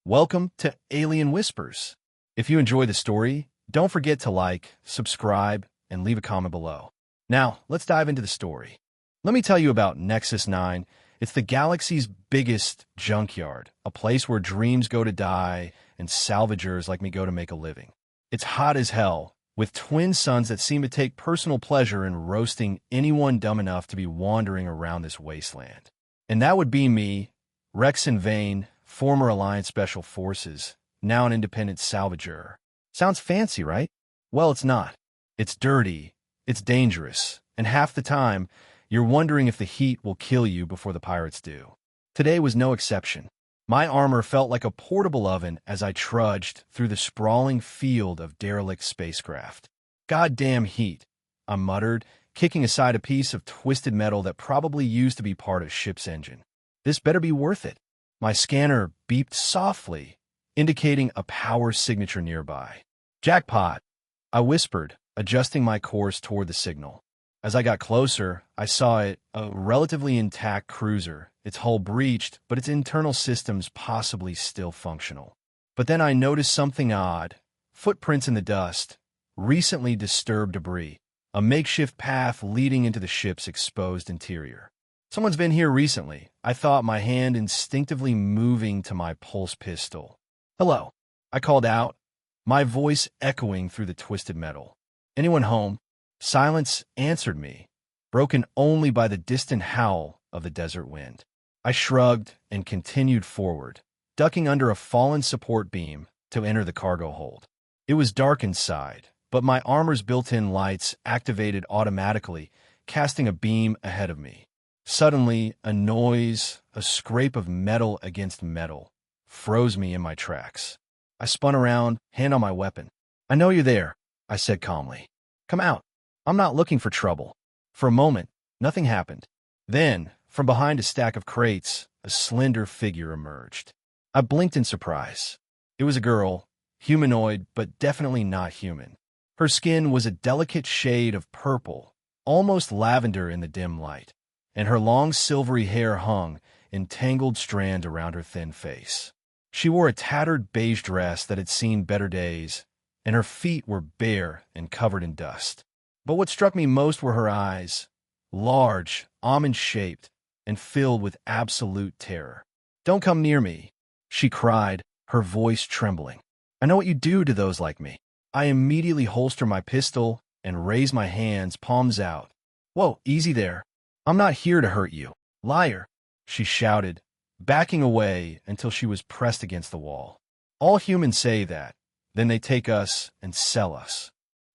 Welcome to Alien Whispers. If you enjoy the story, don't forget to like, subscribe, and leave a comment below. Now, let's dive into the story. Let me tell you about Nexus 9. It's the galaxy's biggest junkyard, a place where dreams go to die and salvagers like me go to make a living. It's hot as hell, with twin suns that seem to take personal pleasure in roasting anyone dumb enough to be wandering around this wasteland. And that would be me, Rexon Vane, former Alliance Special Forces, now an independent salvager. Sounds fancy, right? Well, it's not. It's dirty, it's dangerous, and half the time, you're wondering if the heat will kill you before the pirates do. Today was no exception. My armor felt like a portable oven as I trudged through the sprawling field of derelict spacecraft. Goddamn heat, I muttered, kicking aside a piece of twisted metal that probably used to be part of a ship's engine. This better be worth it. My scanner beeped softly, indicating a power signature nearby. Jackpot, I whispered, adjusting my course toward the signal. As I got closer, I saw it, a relatively intact cruiser, its hull breached, but its internal systems possibly still functional. But then I noticed something odd. Footprints in the dust, recently disturbed debris, a makeshift path leading into the ship's exposed interior. Someone's been here recently, I thought, my hand instinctively moving to my pulse pistol. Hello, I called out, my voice echoing through the twisted metal. Anyone home? Silence answered me, broken only by the distant howl of the desert wind. I shrugged and continued forward, ducking under a fallen support beam to enter the cargo hold. It was dark inside, but my armor's built-in lights activated automatically, casting a beam ahead of me. Suddenly, a noise, a scrape of metal against metal, froze me in my tracks. I spun around, hand on my weapon. I know you're there, I said calmly. Come out. I'm not looking for trouble. For a moment, nothing happened. Then, from behind a stack of crates, a slender figure emerged. I blinked in surprise. It was a girl, humanoid, but definitely not human. Her skin was a delicate shade of purple, almost lavender in the dim light, and her long silvery hair hung in tangled strands around her thin face. She wore a tattered beige dress that had seen better days, and her feet were bare and covered in dust. But what struck me most were her eyes, large, almond-shaped, and filled with absolute terror. Don't come near me, she cried, her voice trembling. I know what you do to those like me. I immediately holster my pistol and raise my hands, palms out. Whoa, easy there. I'm not here to hurt you. Liar, she shouted, backing away until she was pressed against the wall. All humans say that. Then they take us and sell us.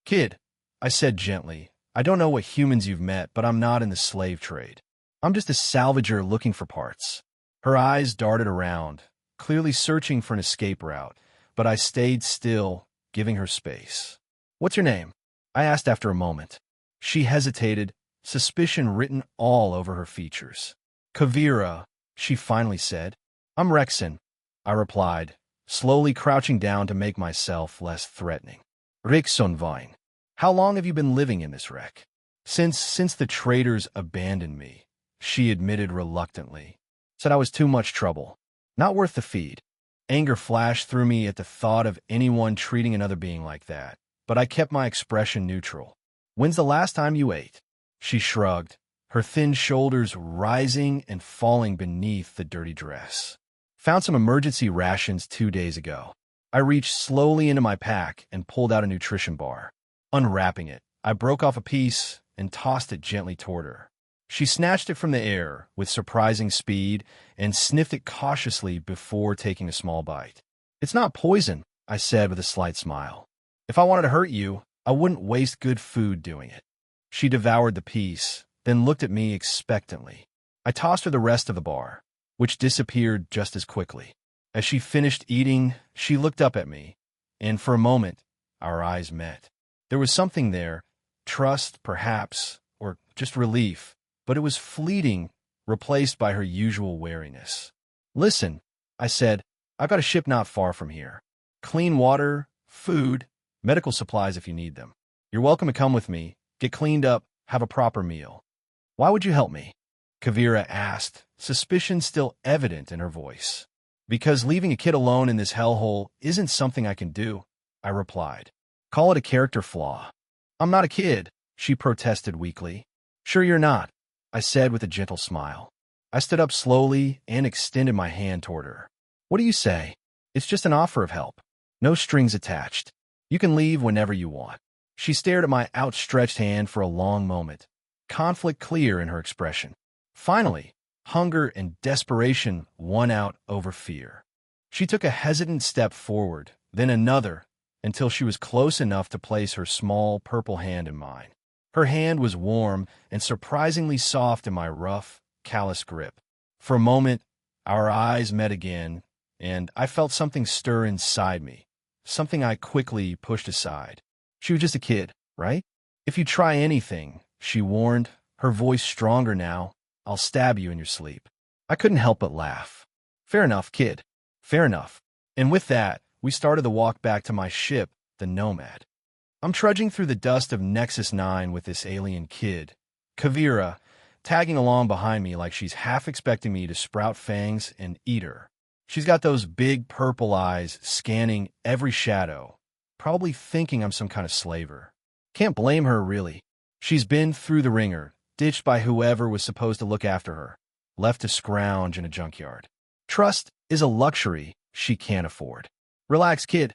Kid, I said gently, I don't know what humans you've met, but I'm not in the slave trade. I'm just a salvager looking for parts. Her eyes darted around, clearly searching for an escape route, but I stayed still, giving her space. What's your name? I asked after a moment. She hesitated, suspicion written all over her features. Kavira, she finally said. I'm Rexon, I replied, slowly crouching down to make myself less threatening. Rexon Vine. How long have you been living in this wreck? Since the traders abandoned me, she admitted reluctantly. Said I was too much trouble. Not worth the feed. Anger flashed through me at the thought of anyone treating another being like that, but I kept my expression neutral. When's the last time you ate? She shrugged, her thin shoulders rising and falling beneath the dirty dress. Found some emergency rations 2 days ago. I reached slowly into my pack and pulled out a nutrition bar. Unwrapping it, I broke off a piece and tossed it gently toward her. She snatched it from the air with surprising speed and sniffed it cautiously before taking a small bite. It's not poison, I said with a slight smile. If I wanted to hurt you, I wouldn't waste good food doing it. She devoured the piece, then looked at me expectantly. I tossed her the rest of the bar, which disappeared just as quickly. As she finished eating, she looked up at me, and for a moment, our eyes met. There was something there, trust, perhaps, or just relief, but it was fleeting, replaced by her usual wariness. Listen, I said, I've got a ship not far from here. Clean water, food, medical supplies if you need them. You're welcome to come with me, get cleaned up, have a proper meal. Why would you help me? Kavira asked, suspicion still evident in her voice. Because leaving a kid alone in this hellhole isn't something I can do, I replied. Call it a character flaw. I'm not a kid, she protested weakly. Sure you're not, I said with a gentle smile. I stood up slowly and extended my hand toward her. What do you say? It's just an offer of help. No strings attached. You can leave whenever you want. She stared at my outstretched hand for a long moment, conflict clear in her expression. Finally, hunger and desperation won out over fear. She took a hesitant step forward, then another, until she was close enough to place her small purple hand in mine. Her hand was warm and surprisingly soft in my rough, callous grip. For a moment, our eyes met again, and I felt something stir inside me, something I quickly pushed aside. She was just a kid, right? If you try anything, she warned, her voice stronger now, I'll stab you in your sleep. I couldn't help but laugh. Fair enough, kid. Fair enough. And with that, we started the walk back to my ship, the Nomad. I'm trudging through the dust of Nexus 9 with this alien kid, Kavira, tagging along behind me like she's half expecting me to sprout fangs and eat her. She's got those big purple eyes scanning every shadow, probably thinking I'm some kind of slaver. Can't blame her, really. She's been through the ringer, ditched by whoever was supposed to look after her, left to scrounge in a junkyard. Trust is a luxury she can't afford. Relax, kid,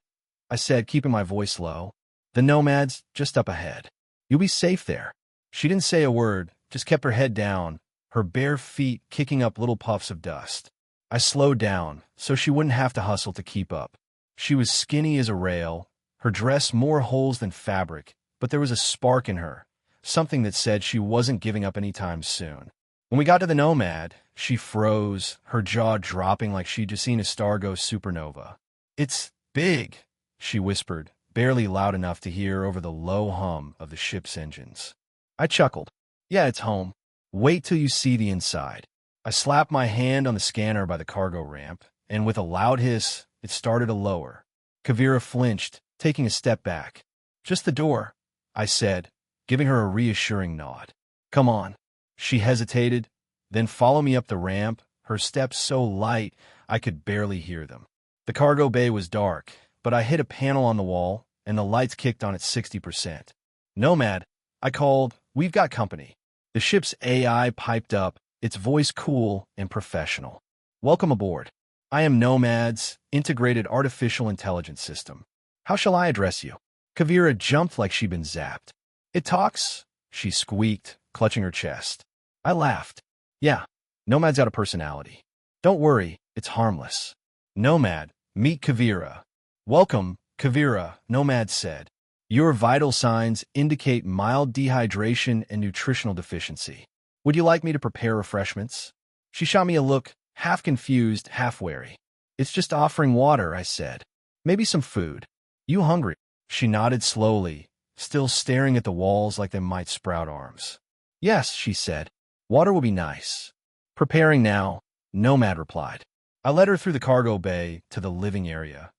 I said, keeping my voice low. The Nomad's just up ahead. You'll be safe there. She didn't say a word, just kept her head down, her bare feet kicking up little puffs of dust. I slowed down, so she wouldn't have to hustle to keep up. She was skinny as a rail, her dress more holes than fabric, but there was a spark in her, something that said she wasn't giving up anytime soon. When we got to the Nomad, she froze, her jaw dropping like she'd just seen a star go supernova. It's big, she whispered, barely loud enough to hear over the low hum of the ship's engines. I chuckled. Yeah, it's home. Wait till you see the inside. I slapped my hand on the scanner by the cargo ramp, and with a loud hiss, it started to lower. Kavira flinched, taking a step back. Just the door, I said, giving her a reassuring nod. Come on. She hesitated, then followed me up the ramp, her steps so light I could barely hear them. The cargo bay was dark, but I hit a panel on the wall, and the lights kicked on at 60%. Nomad, I called, we've got company. The ship's AI piped up, its voice cool and professional. Welcome aboard. I am Nomad's integrated artificial intelligence system. How shall I address you? Kavira jumped like she'd been zapped. It talks, she squeaked, clutching her chest. I laughed. Yeah, Nomad's got a personality. Don't worry, it's harmless. Nomad, meet Kavira. Welcome, Kavira, Nomad said. Your vital signs indicate mild dehydration and nutritional deficiency. Would you like me to prepare refreshments? She shot me a look, half confused, half wary. It's just offering water, I said. Maybe some food. You hungry? She nodded slowly, still staring at the walls like they might sprout arms. Yes, she said. Water will be nice. Preparing now, Nomad replied. I led her through the cargo bay to the living area.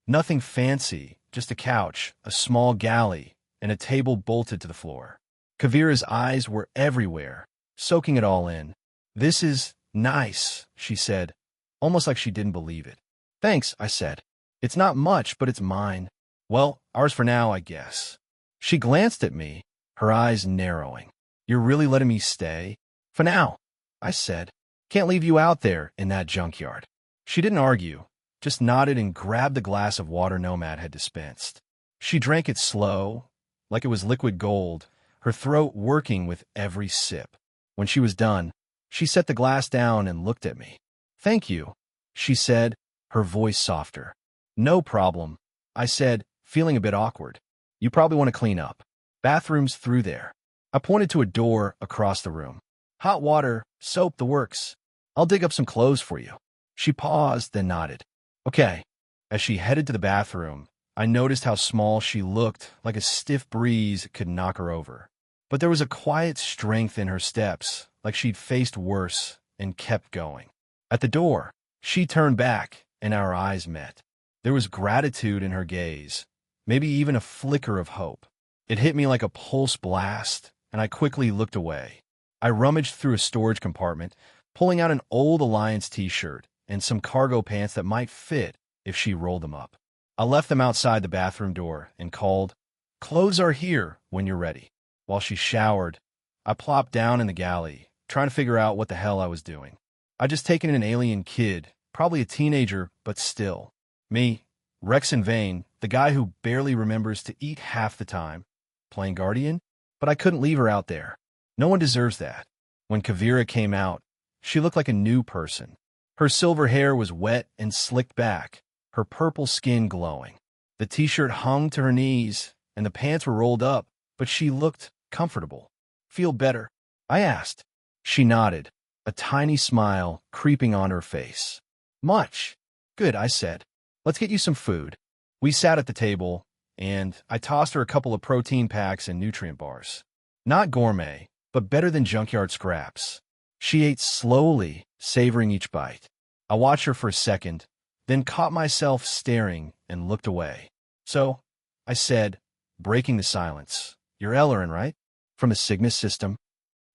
Nothing fancy, just a couch, a small galley, and a table bolted to the floor. Kavira's eyes were everywhere, soaking it all in. This is nice, she said, almost like she didn't believe it. Thanks, I said. It's not much, but it's mine. Well, ours for now, I guess. She glanced at me, her eyes narrowing. You're really letting me stay? For now, I said. Can't leave you out there in that junkyard. She didn't argue, just nodded and grabbed the glass of water Nomad had dispensed. She drank it slow, like it was liquid gold, her throat working with every sip. When she was done, she set the glass down and looked at me. Thank you, she said, her voice softer. No problem, I said, feeling a bit awkward. You probably want to clean up. Bathroom's through there. I pointed to a door across the room. Hot water, soap, the works. I'll dig up some clothes for you. She paused, then nodded. Okay. As she headed to the bathroom, I noticed how small she looked, like a stiff breeze could knock her over. But there was a quiet strength in her steps, like she'd faced worse and kept going. At the door, she turned back, and our eyes met. There was gratitude in her gaze, maybe even a flicker of hope. It hit me like a pulse blast, and I quickly looked away. I rummaged through a storage compartment, pulling out an old Alliance t-shirt, and some cargo pants that might fit if she rolled them up. I left them outside the bathroom door and called, "Clothes are here when you're ready." While she showered, I plopped down in the galley, trying to figure out what the hell I was doing. I'd just taken in an alien kid, probably a teenager, but still. Me, Rexon Vane, the guy who barely remembers to eat half the time, playing Guardian? But I couldn't leave her out there. No one deserves that. When Kavira came out, she looked like a new person. Her silver hair was wet and slicked back, her purple skin glowing. The t-shirt hung to her knees, and the pants were rolled up, but she looked comfortable. "Feel better?" I asked. She nodded, a tiny smile creeping on her face. "Much." "Good," I said. "Let's get you some food." We sat at the table, and I tossed her a couple of protein packs and nutrient bars. Not gourmet, but better than junkyard scraps. She ate slowly, savoring each bite. I watched her for a second, then caught myself staring and looked away. "So," I said, breaking the silence, "you're Ellerin, right? From the Cygnus system?"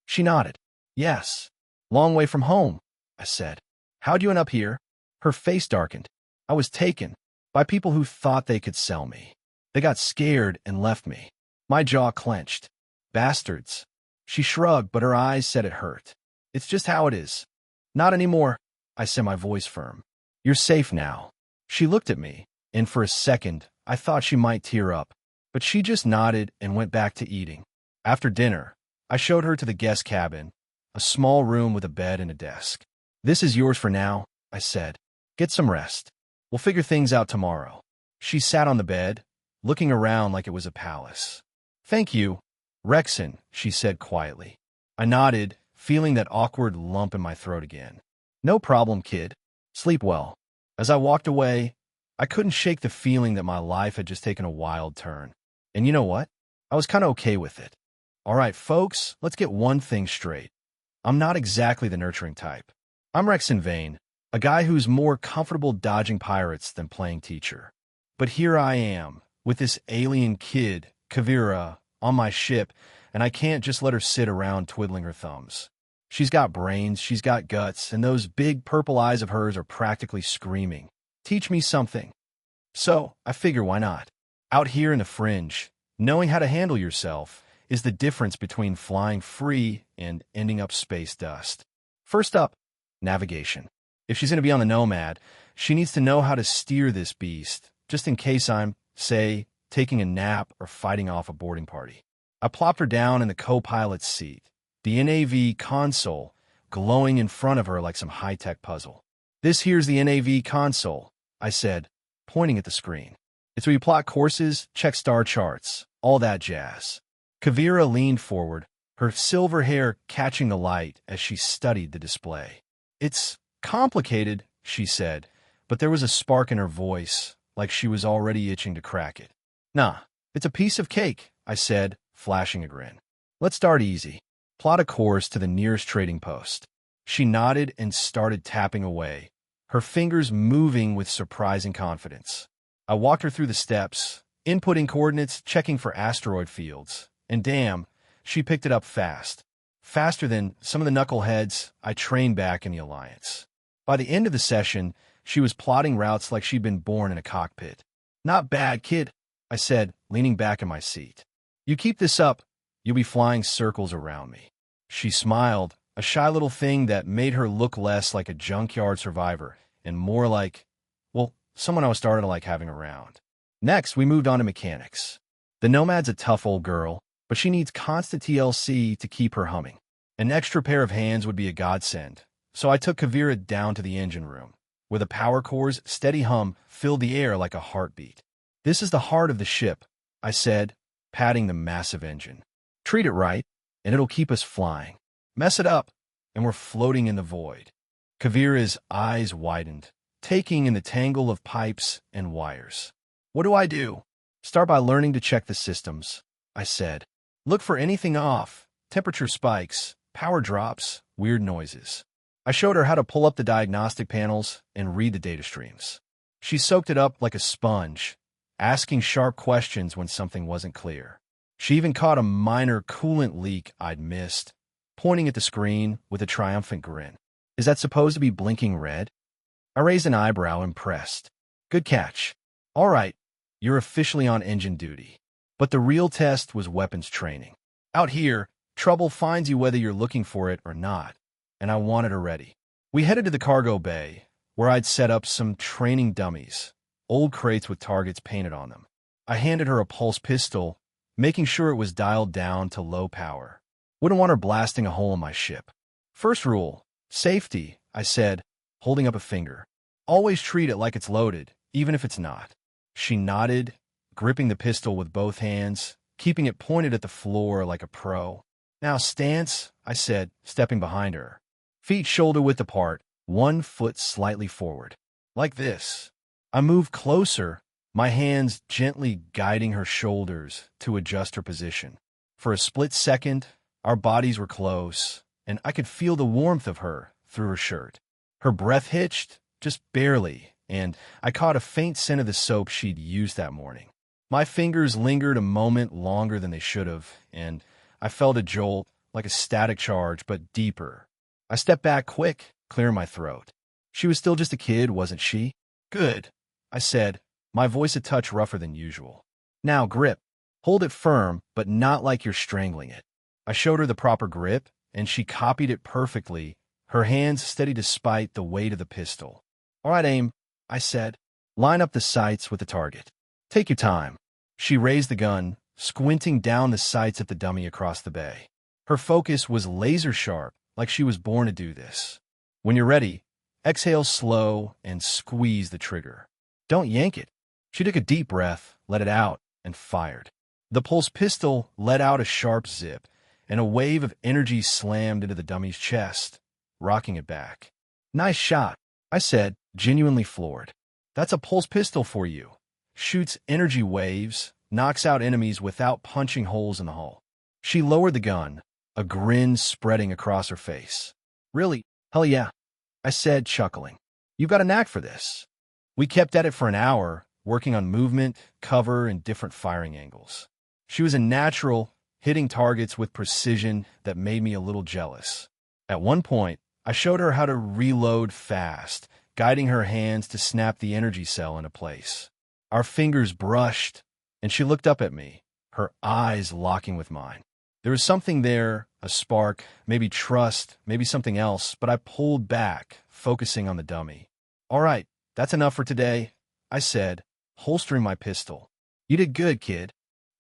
She nodded. "Yes. Long way from home," I said. "How'd you end up here?" Her face darkened. "I was taken by people who thought they could sell me. They got scared and left me." My jaw clenched. "Bastards." She shrugged, but her eyes said it hurt. "It's just how it is." "Not anymore," I said, my voice firm. "You're safe now." She looked at me, and for a second, I thought she might tear up, but she just nodded and went back to eating. After dinner, I showed her to the guest cabin, a small room with a bed and a desk. "This is yours for now," I said. "Get some rest. We'll figure things out tomorrow." She sat on the bed, looking around like it was a palace. "Thank you, Rexon," she said quietly. I nodded, feeling that awkward lump in my throat again. "No problem, kid. Sleep well." As I walked away, I couldn't shake the feeling that my life had just taken a wild turn. And you know what? I was kind of okay with it. All right, folks, let's get one thing straight. I'm not exactly the nurturing type. I'm Rexon Vane, a guy who's more comfortable dodging pirates than playing teacher. But here I am, with this alien kid, Kavira, on my ship, and I can't just let her sit around twiddling her thumbs. She's got brains, she's got guts, and those big purple eyes of hers are practically screaming, "Teach me something." So, I figure why not? Out here in the fringe, knowing how to handle yourself is the difference between flying free and ending up space dust. First up, navigation. If she's going to be on the Nomad, she needs to know how to steer this beast, just in case I'm, say, taking a nap or fighting off a boarding party. I plopped her down in the co-pilot's seat, the NAV console glowing in front of her like some high-tech puzzle. "This here's the NAV console," I said, pointing at the screen. "It's where you plot courses, check star charts, all that jazz." Kavira leaned forward, her silver hair catching the light as she studied the display. "It's complicated," she said, but there was a spark in her voice, like she was already itching to crack it. "Nah, it's a piece of cake," I said, flashing a grin. "Let's start easy. Plot a course to the nearest trading post." She nodded and started tapping away, her fingers moving with surprising confidence. I walked her through the steps, inputting coordinates, checking for asteroid fields, and damn, she picked it up fast. Faster than some of the knuckleheads I trained back in the Alliance. By the end of the session, she was plotting routes like she'd been born in a cockpit. "Not bad, kid," I said, leaning back in my seat. "You keep this up, you'll be flying circles around me." She smiled, a shy little thing that made her look less like a junkyard survivor and more like, well, someone I was starting to like having around. Next, we moved on to mechanics. The Nomad's a tough old girl, but she needs constant TLC to keep her humming. An extra pair of hands would be a godsend, so I took Kavira down to the engine room, where the power core's steady hum filled the air like a heartbeat. "This is the heart of the ship," I said, patting the massive engine. "Treat it right, and it'll keep us flying. Mess it up, and we're floating in the void." Kavira's eyes widened, taking in the tangle of pipes and wires. "What do I do?" "Start by learning to check the systems," I said. "Look for anything off, temperature spikes, power drops, weird noises." I showed her how to pull up the diagnostic panels and read the data streams. She soaked it up like a sponge, asking sharp questions when something wasn't clear. She even caught a minor coolant leak I'd missed, pointing at the screen with a triumphant grin. "Is that supposed to be blinking red?" I raised an eyebrow, impressed. Good catch. All right, you're officially on engine duty. But the real test was weapons training. Out here, trouble finds you whether you're looking for it or not, and I wanted her ready. We headed to the cargo bay, where I'd set up some training dummies, old crates with targets painted on them. I handed her a pulse pistol, making sure it was dialed down to low power. Wouldn't want her blasting a hole in my ship. First rule, safety, I said, holding up a finger. Always treat it like it's loaded, even if it's not. She nodded, gripping the pistol with both hands, keeping it pointed at the floor like a pro. Now stance, I said, stepping behind her. Feet shoulder-width apart, 1 foot slightly forward. Like this. I moved closer, my hands gently guiding her shoulders to adjust her position. For a split second, our bodies were close, and I could feel the warmth of her through her shirt. Her breath hitched, just barely, and I caught a faint scent of the soap she'd used that morning. My fingers lingered a moment longer than they should have, and I felt a jolt, like a static charge, but deeper. I stepped back quick, clearing my throat. She was still just a kid, wasn't she? Good, I said, my voice a touch rougher than usual. Now grip. Hold it firm, but not like you're strangling it. I showed her the proper grip, and she copied it perfectly, her hands steady despite the weight of the pistol. All right, aim, I said. Line up the sights with the target. Take your time. She raised the gun, squinting down the sights at the dummy across the bay. Her focus was laser sharp, like she was born to do this. When you're ready, exhale slow and squeeze the trigger. Don't yank it. She took a deep breath, let it out, and fired. The pulse pistol let out a sharp zip, and a wave of energy slammed into the dummy's chest, rocking it back. Nice shot, I said, genuinely floored. That's a pulse pistol for you. Shoots energy waves, knocks out enemies without punching holes in the hull. She lowered the gun, a grin spreading across her face. Really? Hell yeah, I said, chuckling. You've got a knack for this. We kept at it for an hour, working on movement, cover, and different firing angles. She was a natural, hitting targets with precision that made me a little jealous. At one point, I showed her how to reload fast, guiding her hands to snap the energy cell into place. Our fingers brushed, and she looked up at me, her eyes locking with mine. There was something there, a spark, maybe trust, maybe something else, but I pulled back, focusing on the dummy. All right, that's enough for today, I said, holstering my pistol. You did good, kid.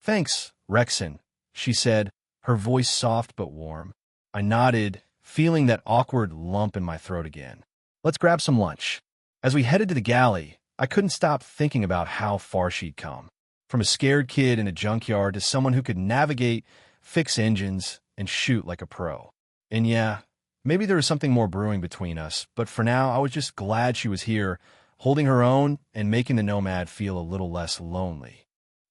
Thanks, Rexon, she said, her voice soft but warm. I nodded, feeling that awkward lump in my throat again. Let's grab some lunch. As we headed to the galley, I couldn't stop thinking about how far she'd come. From a scared kid in a junkyard to someone who could navigate, fix engines, and shoot like a pro. And yeah, maybe there was something more brewing between us, but for now I was just glad she was here, holding her own and making the Nomad feel a little less lonely.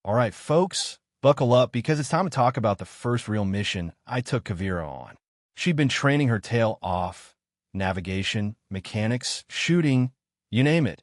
All right, folks, buckle up because it's time to talk about the first real mission I took Kavira on. She'd been training her tail off, navigation, mechanics, shooting, you name it,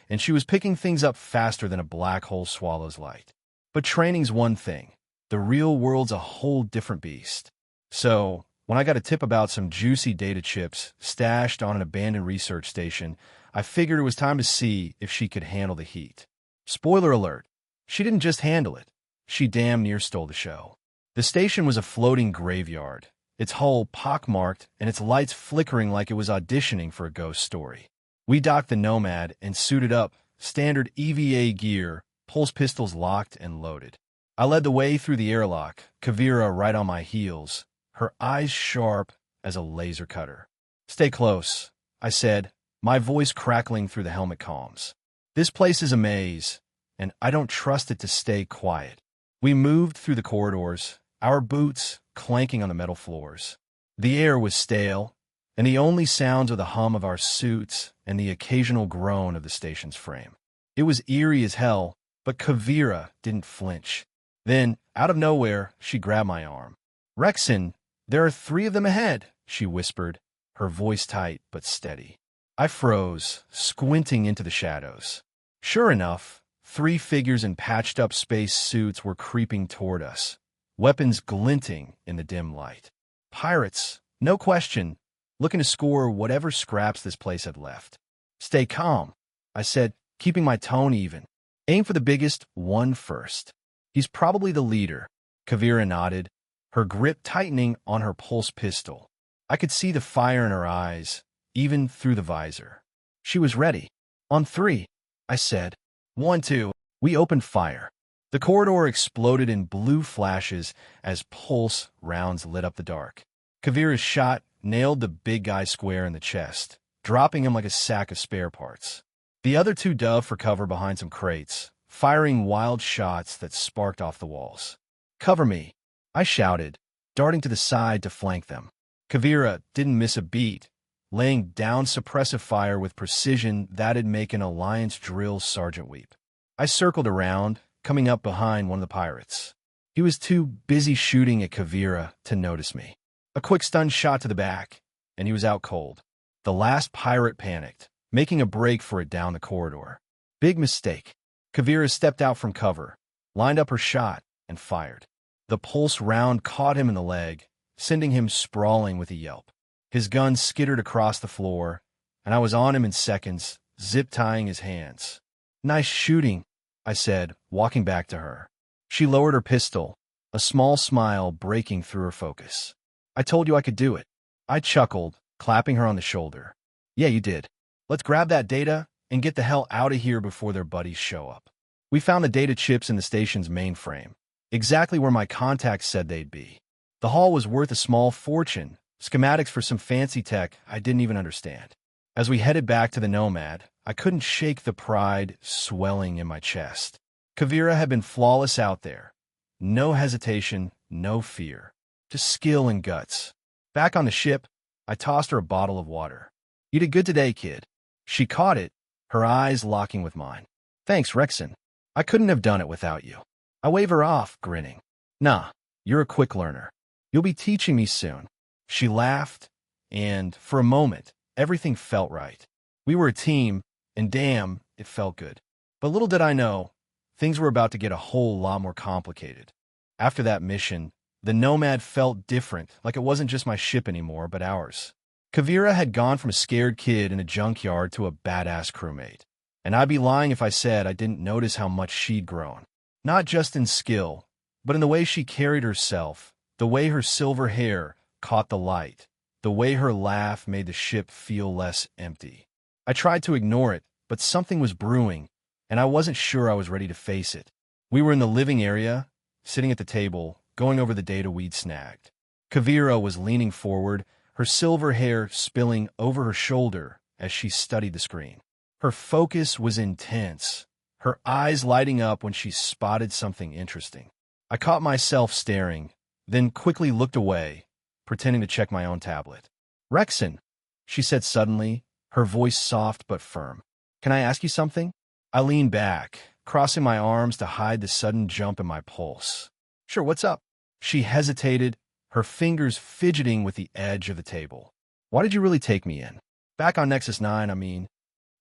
and she was picking things up faster than a black hole swallows light. But training's one thing. The real world's a whole different beast. So, when I got a tip about some juicy data chips stashed on an abandoned research station, I figured it was time to see if she could handle the heat. Spoiler alert, she didn't just handle it. She damn near stole the show. The station was a floating graveyard, its hull pockmarked and its lights flickering like it was auditioning for a ghost story. We docked the Nomad and suited up, standard EVA gear, pulse pistols locked and loaded. I led the way through the airlock, Kavira right on my heels, her eyes sharp as a laser cutter. Stay close, I said, my voice crackling through the helmet comms. This place is a maze, and I don't trust it to stay quiet. We moved through the corridors, our boots clanking on the metal floors. The air was stale, and the only sounds were the hum of our suits and the occasional groan of the station's frame. It was eerie as hell, but Kavira didn't flinch. Then, out of nowhere, she grabbed my arm. Rexon, there are 3 of them ahead, she whispered, her voice tight but steady. I froze, squinting into the shadows. Sure enough, 3 figures in patched-up space suits were creeping toward us, weapons glinting in the dim light. Pirates, no question, looking to score whatever scraps this place had left. Stay calm, I said, keeping my tone even. Aim for the biggest one first. He's probably the leader. Kavira nodded, her grip tightening on her pulse pistol. I could see the fire in her eyes, even through the visor. She was ready. On 3, I said. 1, 2, we opened fire. The corridor exploded in blue flashes as pulse rounds lit up the dark. Kavira's shot nailed the big guy square in the chest, dropping him like a sack of spare parts. The other 2 dove for cover behind some crates, firing wild shots that sparked off the walls. Cover me, I shouted, darting to the side to flank them. Kavira didn't miss a beat, laying down suppressive fire with precision that'd make an Alliance drill sergeant weep. I circled around, coming up behind one of the pirates. He was too busy shooting at Kavira to notice me. A quick stun shot to the back, and he was out cold. The last pirate panicked, making a break for it down the corridor. Big mistake. Kavira stepped out from cover, lined up her shot, and fired. The pulse round caught him in the leg, sending him sprawling with a yelp. His gun skittered across the floor, and I was on him in seconds, zip-tying his hands. Nice shooting, I said, walking back to her. She lowered her pistol, a small smile breaking through her focus. I told you I could do it. I chuckled, clapping her on the shoulder. Yeah, you did. Let's grab that data and get the hell out of here before their buddies show up. We found the data chips in the station's mainframe, exactly where my contacts said they'd be. The haul was worth a small fortune, schematics for some fancy tech I didn't even understand. As we headed back to the Nomad, I couldn't shake the pride swelling in my chest. Kavira had been flawless out there. No hesitation, no fear. Just skill and guts. Back on the ship, I tossed her a bottle of water. You did good today, kid. She caught it, her eyes locking with mine. Thanks, Rexon. I couldn't have done it without you. I wave her off, grinning. Nah, you're a quick learner. You'll be teaching me soon. She laughed, and, for a moment, everything felt right. We were a team, and damn, it felt good. But little did I know, things were about to get a whole lot more complicated. After that mission, the Nomad felt different, like it wasn't just my ship anymore, but ours. Kavira had gone from a scared kid in a junkyard to a badass crewmate. And I'd be lying if I said I didn't notice how much she'd grown. Not just in skill, but in the way she carried herself, the way her silver hair caught the light, the way her laugh made the ship feel less empty. I tried to ignore it, but something was brewing, and I wasn't sure I was ready to face it. We were in the living area, sitting at the table, going over the data we'd snagged. Kavira was leaning forward, her silver hair spilling over her shoulder as she studied the screen. Her focus was intense, her eyes lighting up when she spotted something interesting. I caught myself staring, then quickly looked away, pretending to check my own tablet. Rexon, she said suddenly, her voice soft but firm. Can I ask you something? I leaned back, crossing my arms to hide the sudden jump in my pulse. Sure, what's up? She hesitated, her fingers fidgeting with the edge of the table. Why did you really take me in? Back on Nexus 9, I mean.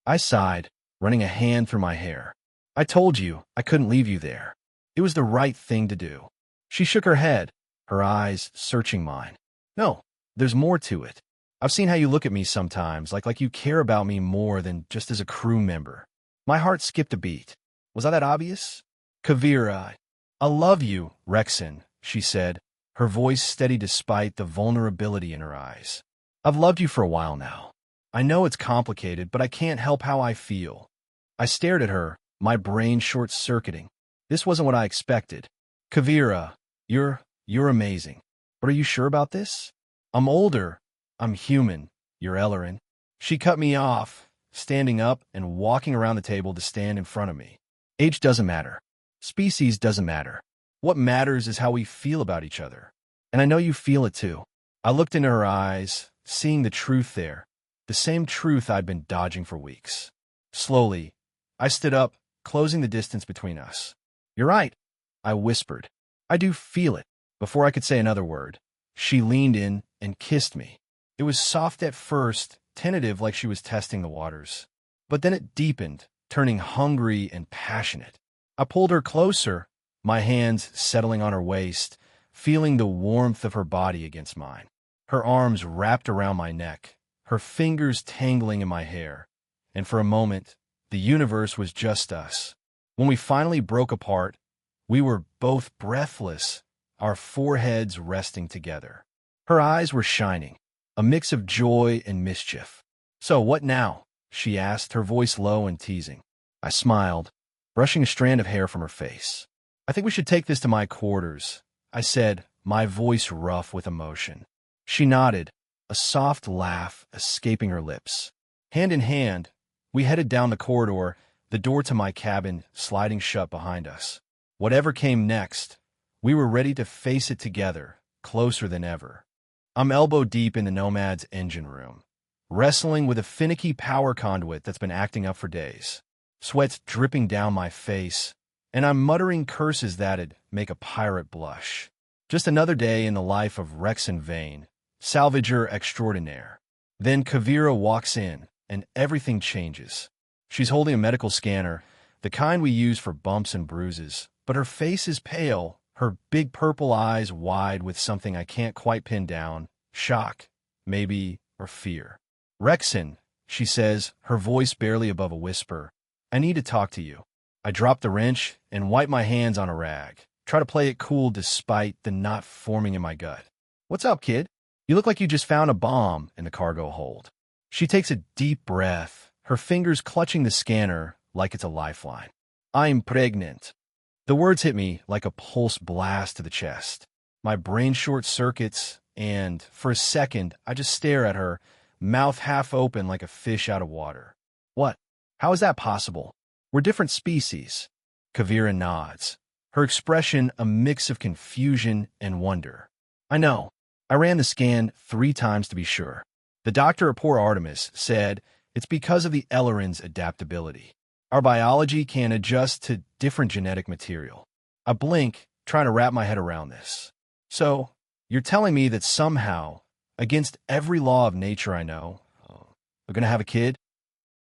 I sighed, running a hand through my hair. I told you I couldn't leave you there. It was the right thing to do. She shook her head, her eyes searching mine. No, there's more to it. I've seen how you look at me sometimes, like you care about me more than just as a crew member. My heart skipped a beat. Was I that obvious? Kavira, I love you, Rexon, she said, her voice steady despite the vulnerability in her eyes. I've loved you for a while now. I know it's complicated, but I can't help how I feel. I stared at her, my brain short-circuiting. This wasn't what I expected. Kavira, you're amazing. But are you sure about this? I'm older. I'm human. You're Aerilian. She cut me off, standing up and walking around the table to stand in front of me. Age doesn't matter. Species doesn't matter. What matters is how we feel about each other. And I know you feel it too. I looked into her eyes, seeing the truth there. The same truth I'd been dodging for weeks. Slowly, I stood up, closing the distance between us. You're right, I whispered. I do feel it. Before I could say another word, she leaned in and kissed me. It was soft at first, tentative like she was testing the waters. But then it deepened, turning hungry and passionate. I pulled her closer, my hands settling on her waist, feeling the warmth of her body against mine. Her arms wrapped around my neck, her fingers tangling in my hair, and for a moment, the universe was just us. When we finally broke apart, we were both breathless, our foreheads resting together. Her eyes were shining, a mix of joy and mischief. "So, what now?" she asked, her voice low and teasing. I smiled, brushing a strand of hair from her face. "I think we should take this to my quarters," I said, my voice rough with emotion. She nodded, a soft laugh escaping her lips. Hand in hand, we headed down the corridor, the door to my cabin sliding shut behind us. Whatever came next, we were ready to face it together, closer than ever. I'm elbow deep in the Nomad's engine room, wrestling with a finicky power conduit that's been acting up for days. Sweat's dripping down my face, and I'm muttering curses that'd make a pirate blush. Just another day in the life of Rexon Vane, salvager extraordinaire. Then Kavira walks in, and everything changes. She's holding a medical scanner, the kind we use for bumps and bruises, but her face is pale, her big purple eyes wide with something I can't quite pin down, shock, maybe, or fear. "Rexon," she says, her voice barely above a whisper, "I need to talk to you." I drop the wrench and wipe my hands on a rag, try to play it cool despite the knot forming in my gut. "What's up, kid? You look like you just found a bomb in the cargo hold." She takes a deep breath, her fingers clutching the scanner like it's a lifeline. "I'm pregnant." The words hit me like a pulse blast to the chest. My brain short circuits, and for a second, I just stare at her, mouth half open like a fish out of water. "What? How is that possible? We're different species." Kavira nods, her expression a mix of confusion and wonder. "I know. I ran the scan 3 times to be sure. The doctor at Poor Artemis said it's because of the Aerilian's adaptability. Our biology can adjust to different genetic material." I blink, trying to wrap my head around this. "So, you're telling me that somehow, against every law of nature I know, we're going to have a kid?"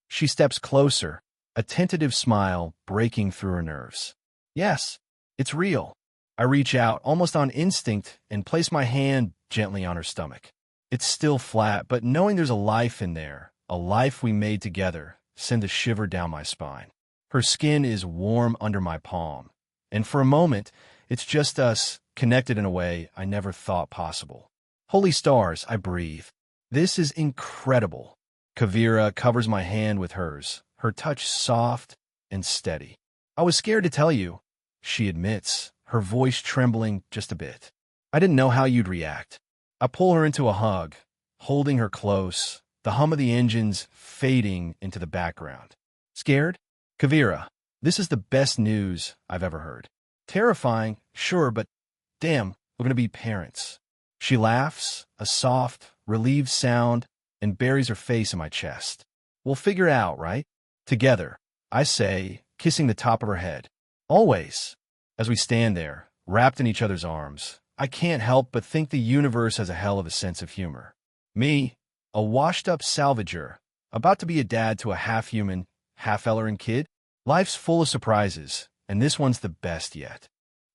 She steps closer, a tentative smile breaking through her nerves. "Yes, it's real." I reach out, almost on instinct, and place my hand gently on her stomach. It's still flat, but knowing there's a life in there, a life we made together, sends a shiver down my spine. Her skin is warm under my palm, and for a moment, it's just us, connected in a way I never thought possible. "Holy stars," I breathe. "This is incredible." Kavira covers my hand with hers, her touch soft and steady. "I was scared to tell you," she admits, her voice trembling just a bit. "I didn't know how you'd react." I pull her into a hug, holding her close, the hum of the engines fading into the background. "Scared?" "Kavira, this is the best news I've ever heard." "Terrifying, sure, but damn, we're going to be parents." She laughs, a soft, relieved sound, and buries her face in my chest. "We'll figure it out, right? Together," I say, kissing the top of her head. "Always." As we stand there, wrapped in each other's arms, I can't help but think the universe has a hell of a sense of humor. Me, a washed-up salvager, about to be a dad to a half-human, half-Aerilian kid? Life's full of surprises, and this one's the best yet.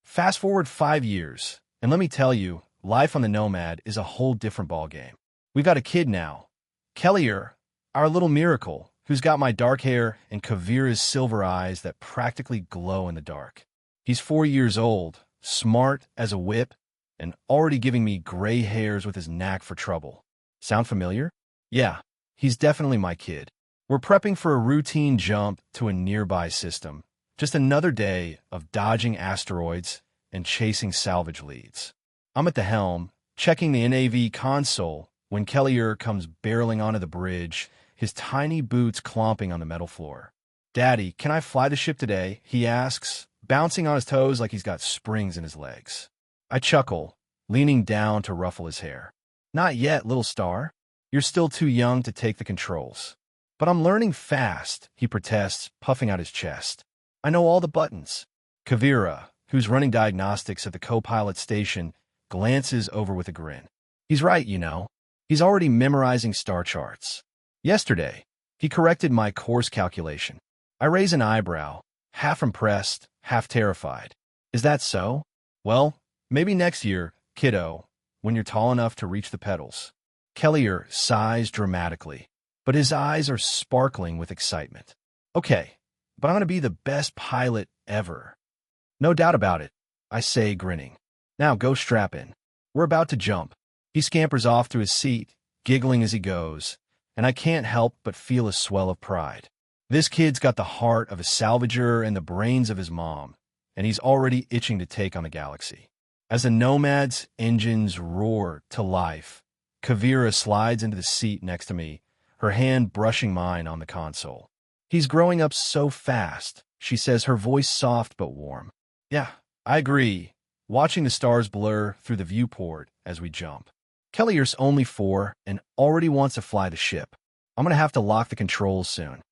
Fast forward 5 years, and let me tell you, life on the Nomad is a whole different ballgame. We've got a kid now. Kellier, our little miracle, who's got my dark hair and Kavira's silver eyes that practically glow in the dark. He's 4 years old, smart as a whip, and already giving me gray hairs with his knack for trouble. Sound familiar? Yeah, he's definitely my kid. We're prepping for a routine jump to a nearby system. Just another day of dodging asteroids and chasing salvage leads. I'm at the helm, checking the NAV console, when Kellier comes barreling onto the bridge, his tiny boots clomping on the metal floor. "Daddy, can I fly the ship today?" he asks, bouncing on his toes like he's got springs in his legs. I chuckle, leaning down to ruffle his hair. "Not yet, little star. You're still too young to take the controls." "But I'm learning fast," he protests, puffing out his chest. "I know all the buttons." Kavira, who's running diagnostics at the co-pilot station, glances over with a grin. "He's right, you know. He's already memorizing star charts. Yesterday, he corrected my course calculation." I raise an eyebrow, half impressed, half terrified. "Is that so? Well, maybe next year, kiddo, when you're tall enough to reach the pedals." Kellier sighs dramatically. but his eyes are sparkling with excitement. Okay, but I'm going to be the best pilot ever. No doubt about it, I say, grinning. Now go strap in. We're about to jump. He scampers off to his seat, giggling as he goes, and I can't help but feel a swell of pride. This kid's got the heart of a salvager and the brains of his mom, and he's already itching to take on the galaxy. As the Nomad's engines roar to life, Kavira slides into the seat next to me, her hand brushing mine on the console. He's growing up so fast, she says, her voice soft but warm. Yeah, I agree, watching the stars blur through the viewport as we jump. Kellier's only 4 and already wants to fly the ship. I'm going to have to lock the controls soon.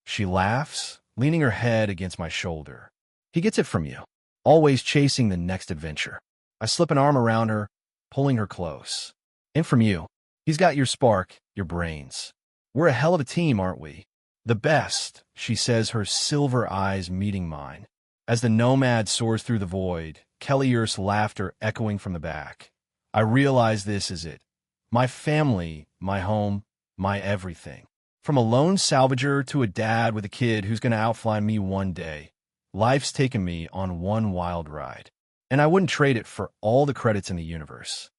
She laughs, leaning her head against my shoulder. He gets it from you, always chasing the next adventure. I slip an arm around her, pulling her close. And from you, he's got your spark, your brains. We're a hell of a team, aren't we? The best, she says, her silver eyes meeting mine. As the Nomad soars through the void, Kellier's laughter echoing from the back. I realize this is it. My family, my home, my everything. From a lone salvager to a dad with a kid who's going to outfly me one day, life's taken me on one wild ride. And I wouldn't trade it for all the credits in the universe.